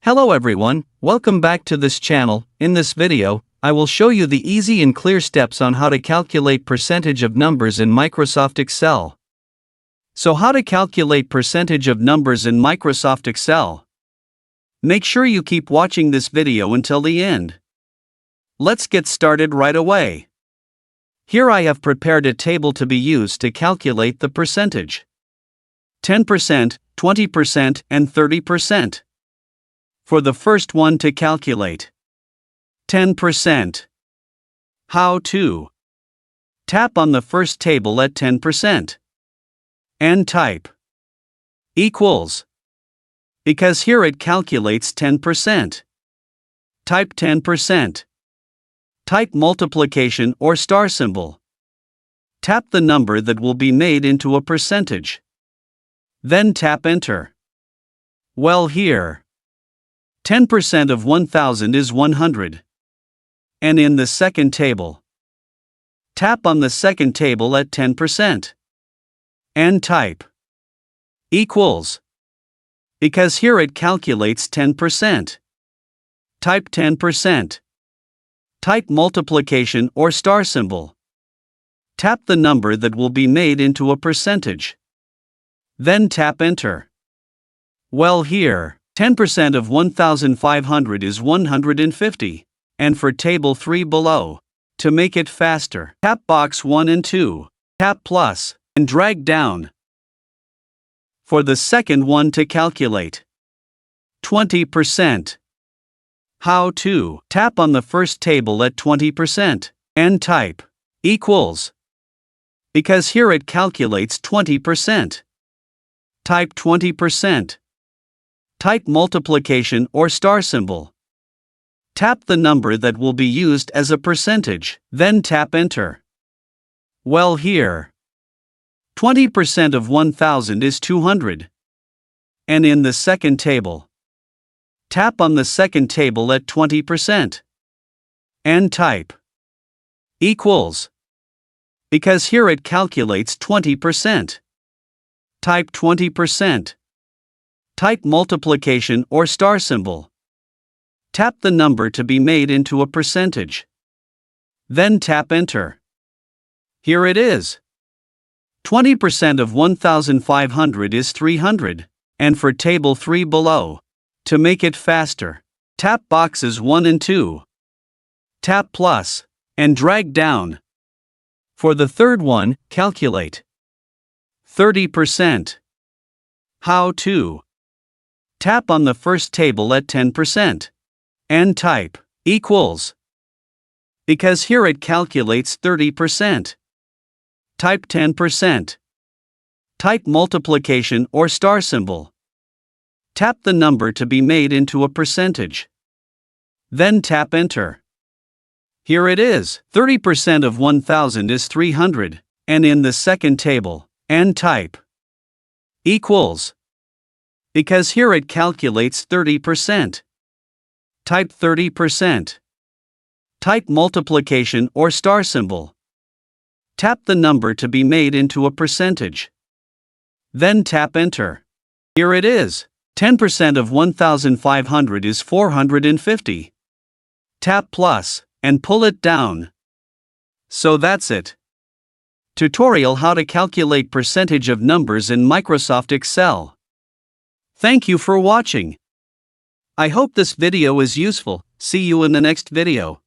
Hello everyone, welcome back to this channel. In this video, I will show you the easy and clear steps on how to calculate percentage of numbers in Microsoft Excel. So how to calculate percentage of numbers in Microsoft Excel? Make sure you keep watching this video until the end. Let's get started right away. Here I have prepared a table to be used to calculate the percentage. 10%, 20%, and 30%. For the first one to calculate 10%. How to? Tap on the first table at 10% and type equals. Because here it calculates 10%. Type 10%. Type multiplication or star symbol. Tap the number that will be made into a percentage. Then tap enter. Well, here 10% of 1000 is 100. And in the second table, tap on the second table at 10% and type equals. Because here it calculates 10%. Type 10%. Type multiplication or star symbol. Tap the number that will be made into a percentage. Then tap enter. Well, here 10% of 1500 is 150. And for table 3 below, to make it faster, tap box 1 and 2, tap plus, and drag down. For the second one to calculate 20%. How to? Tap on the first table at 20% and type equals. Because here it calculates 20%. Type 20%. Type multiplication or star symbol. Tap the number that will be used as a percentage, then tap enter. Well, here 20% of 1000 is 200. And in the second table, tap on the second table at 20% and type equals. Because here it calculates 20%. Type 20%. Type multiplication or star symbol. Tap the number to be made into a percentage. Then tap enter. Here it is. 20% of 1500 is 300. And for table 3 below, to make it faster, tap boxes 1 and 2. Tap plus, and drag down. For the third one, calculate 30%. How to? Tap on the first table at 10% and type equals. Because here it calculates 30%. Type 10%. Type multiplication or star symbol. Tap the number to be made into a percentage. Then tap enter. Here it is. 30% of 1000 is 300, and in the second table, and type equals. Because here it calculates 30%. Type 30%. Type multiplication or star symbol. Tap the number to be made into a percentage. Then tap enter. Here it is. 10% of 1500 is 450. Tap plus, and pull it down. So that's it. Tutorial how to calculate percentage of numbers in Microsoft Excel. Thank you for watching. I hope this video is useful. See you in the next video.